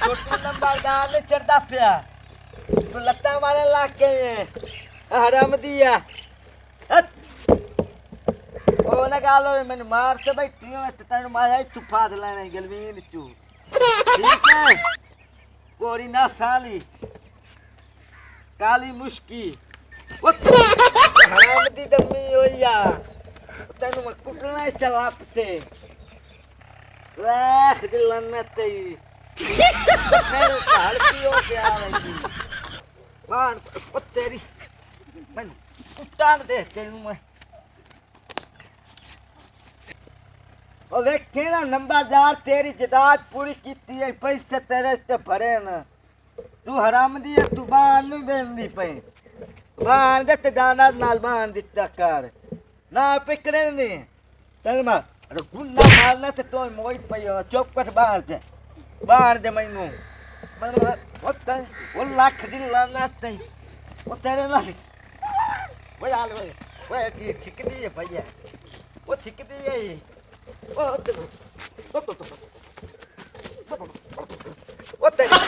छोटे नंबरदार ने चढ़ता पिया तू लत्ता मारे लाग के हराम दिया ओ ना गालो मैंने मार के बैठी हूं ते तैਨੂੰ माया तू फाद लेने गलवीन चू ठीक है कोरी ना साली काली मुश्की वो हराम दी दमी होया तैਨੂੰ मैं कुटना चला पते लाख दी लन्नत तेरी मेरे हाल की हो गया लगी बाण ओ तेरी मैं कुटान दे तैਨੂੰ मैं ओ वेखे ना नंबरदार तेरी जदाद पूरी कीती है पैसे तेरे से भरे ना तू हराम दी तू बाण नहीं देंदी पे बाण दे ते दाना नाल बाण दिता कर ना पिकड़े नहीं तेरे मां गुन्ना मारना ते तो मोई पयो चौकट बाहर दे मैनू वो लाख दी लाना ते वो तेरे नाल वो यार वो की छिकदी है भैया वो छिकदी है वो तेरे